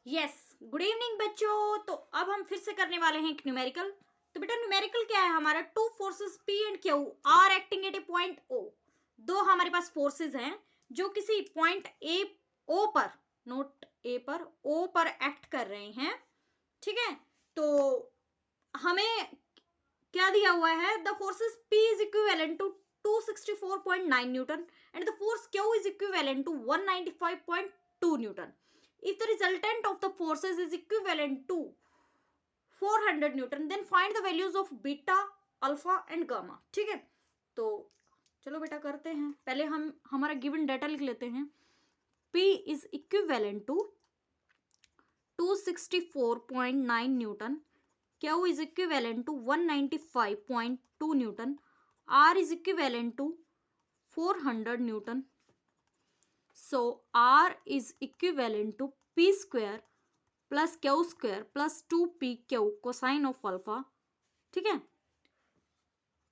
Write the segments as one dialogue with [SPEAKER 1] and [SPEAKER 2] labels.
[SPEAKER 1] Yes, good evening बच्चों। तो अब हम फिर से करने वाले हैं एक न्यूमेरिकल। तो बेटा न्यूमेरिकल क्या है हमारा? Two forces P and Q are acting at a point O. दो हमारे पास फोर्सेस हैं जो किसी पॉइंट ए ओ पर, नोट ए पर, ओ पर एक्ट कर रहे हैं। ठीक है, तो हमें क्या दिया हुआ है? The forces P is equivalent to 264.9 newton and the force Q is equivalent to 195.2 newton. If the resultant of the forces is equivalent to 400 Newton then find the values of beta, alpha and gamma. ठीक है, तो चलो बेटा करते हैं। पहले हम हमारा गिवन डाटा लिख लेते हैं। P is equivalent to 264.9 newton, Q is equivalent to 195.2 Newton, R is equivalent to 400 Newton. So R is equivalent to P square plus Q square plus 2PQ cosine of alpha. ठीक है,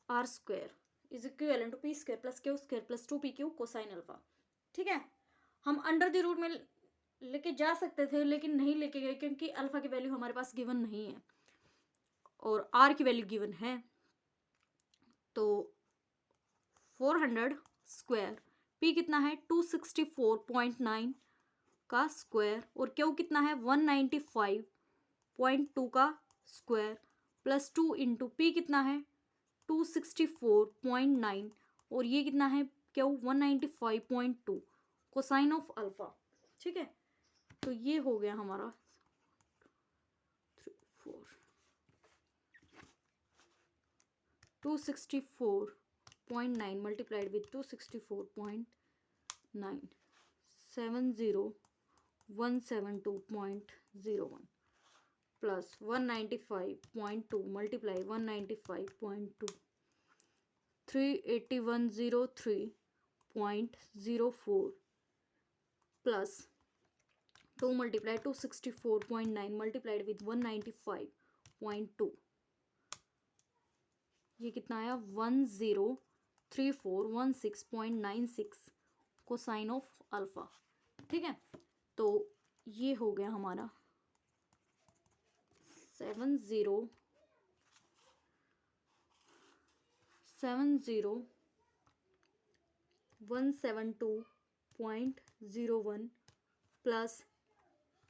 [SPEAKER 1] R square is equivalent to P square plus Q square plus 2PQ cosine alpha. ठीक है, हम under the root में लेके जा सकते थे लेकिन नहीं लेके गए क्योंकि अल्फा की वैल्यू हमारे पास गिवन नहीं है और आर की वैल्यू गिवन है। तो 400 स्क्वायर, पी कितना है 264.9 का स्क्वायर और क्यू कितना है 195.2 का स्क्वायर प्लस 2 इंटू पी कितना है 264.9 और ये कितना है क्यू 195.2 कोसाइन ऑफ अल्फा। ठीक है, तो ये हो गया हमारा 264.9 multiplied with 264.9 70172.01 plus 195.2 multiply 195.2 38103.04 plus 2 multiply 264.9 multiplied with 195.2, ये कितना आया 103416.96 कोसाइन ऑफ अल्फा। ठीक है, तो ये हो गया हमारा 70172.01 प्लस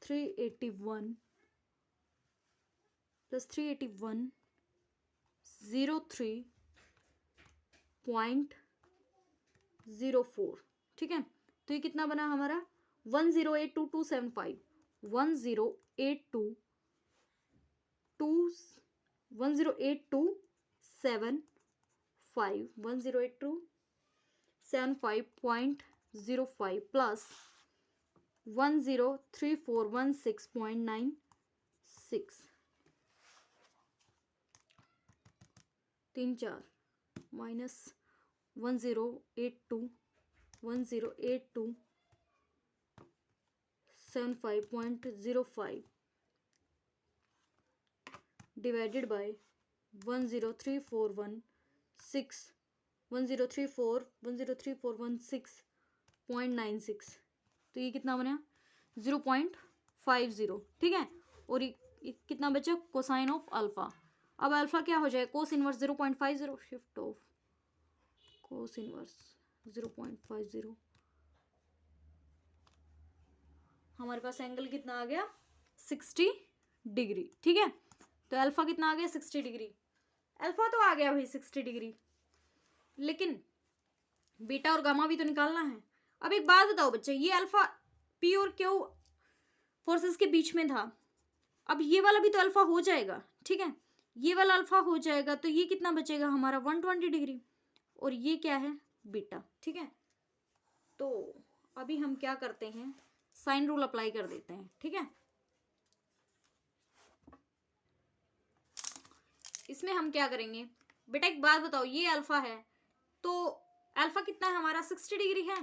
[SPEAKER 1] 381.03.04। ठीक है, तो ये कितना बना हमारा 1082.275 108275 प्लस 103416.96 3 4 माइनस 1032.75 डिवाइडेड बाय 103416.96, तो ये कितना बना 0.50। ठीक है, और ये कितना बचा कोसाइन ऑफ अल्फा। अब अल्फा क्या हो जाए cos inverse 0.50, shift of cos inverse 0.50, हमारे पास एंगल कितना आ गया 60 डिग्री। ठीक है, तो अल्फा कितना आ गया 60 डिग्री। अल्फा तो आ गया भाई 60 डिग्री, लेकिन बीटा और गामा भी तो निकालना है। अब एक बात बताओ बच्चे, ये अल्फा पी और क्यू फोर्सेस के बीच में था, अब ये वाला भी तो अल्फा हो जाएगा। ठीक है, ये वाला अल्फा हो जाएगा तो ये कितना बचेगा हमारा 120 डिग्री और ये क्या है बीटा। ठीक है, तो अभी हम क्या करते हैं साइन रूल अप्लाई कर देते हैं। ठीक है, इसमें हम क्या करेंगे बेटा, एक बात बताओ, ये अल्फा है तो अल्फा कितना है हमारा 60 डिग्री है,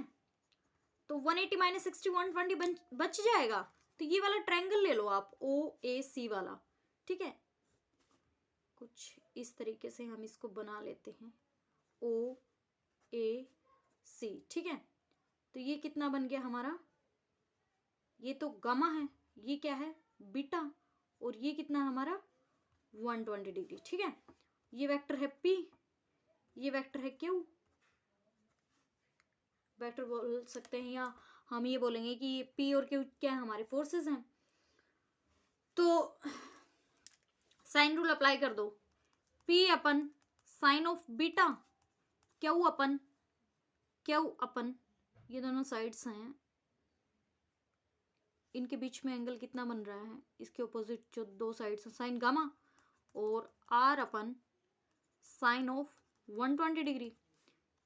[SPEAKER 1] तो 180 माइनस 60 120 बच जाएगा। तो ये वाला ट्रायंगल ले लो आप OAC वाला। ठीक है, कुछ इस तरीके से हम इसको बना लेते हैं OAC। ठीक है, तो ये कितना बन गया हमारा, ये तो गामा है, ये क्या है बीटा, और ये कितना है हमारा 120 डिग्री। ठीक है, ये वेक्टर है P, ये वेक्टर है Q, वेक्टर बोल सकते हैं, या हम ये बोलेंगे कि P और Q क्या है हमारे फोर्सेस हैं। तो साइन रूल अप्लाई कर दो, P अपन साइन ऑफ बीटा, Q अपन ये दोनों साइड्स हैं, इनके बीच में एंगल कितना बन रहा है, इसके ऑपोजिट जो दो साइड्स हैं साइन गामा, और R अपन साइन ऑफ 120 डिग्री।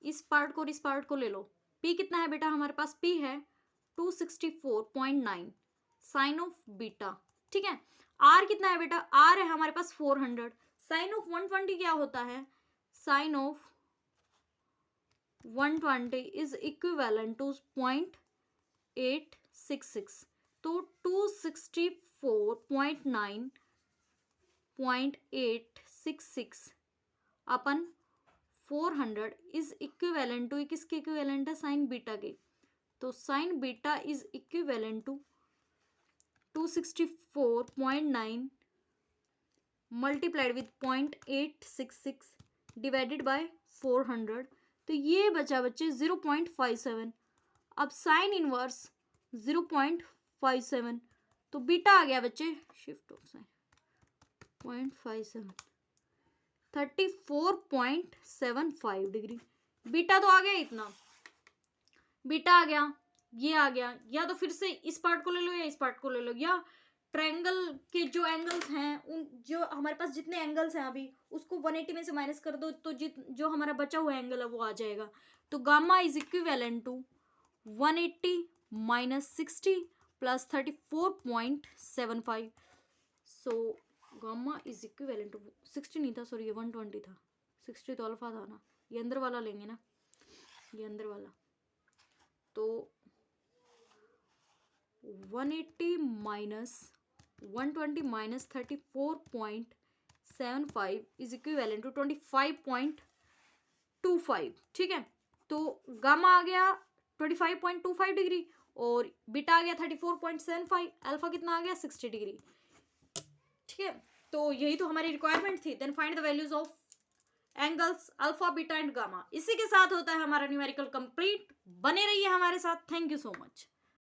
[SPEAKER 1] इस पार्ट को और इस पार्ट को ले लो, P कितना है बेटा हमारे पास, P है 264.9 साइन ऑफ बीटा। ठीक है, R कितना है बेटा, R है हमारे पास 400, साइन ऑफ 120 क्या होता है, sine of 120 is equivalent to 0.866, तो 264.9 0.866 अपन 400 इज इक्विवेलेंट टू, किसके इक्विवेलेंट है, साइन बीटा के, तो sine beta is equivalent to 264.9 multiplied with 0.866 divided by 400, तो ये बचा बच्चे 0.57। अब साइन इनवर्स 0.57, तो बीटा आ गया बच्चे, shift of sine 0.57 34.75 degree. Beta तो आ गया इतना, बीटा आ गया, ये आ गया, या तो फिर से इस पार्ट को ले लो या इस पार्ट को ले लो, या ट्रायंगल के जो एंगल्स हैं उन जो हमारे पास जितने एंगल्स हैं अभी उसको 180 में से माइनस कर दो, तो जो हमारा बचा हुआ एंगल है वो आ जाएगा। तो gamma is equivalent to 180 minus 60 plus 34.75, so gamma is equivalent to 60 नहीं था, सॉरी ये 120 था, 60 तो अल्फा था ना, ये अंदर वाला लेंगे ना, ये अंदर वाला, तो 180 minus 120 minus 34.75 is equivalent to 25.25। ठीक है, तो गामा आ गया 25.25 डिग्री और बीटा आ गया 34.75, अल्फा कितना आ गया 60 डिग्री। ठीक है, तो यही तो हमारी रिक्वायरमेंट थी। Then find the values of angles alpha beta and gamma. इसी के साथ होता है हमारा न्यूमेरिकल कंप्लीट। बने रहिए हमारे साथ। Thank you so much.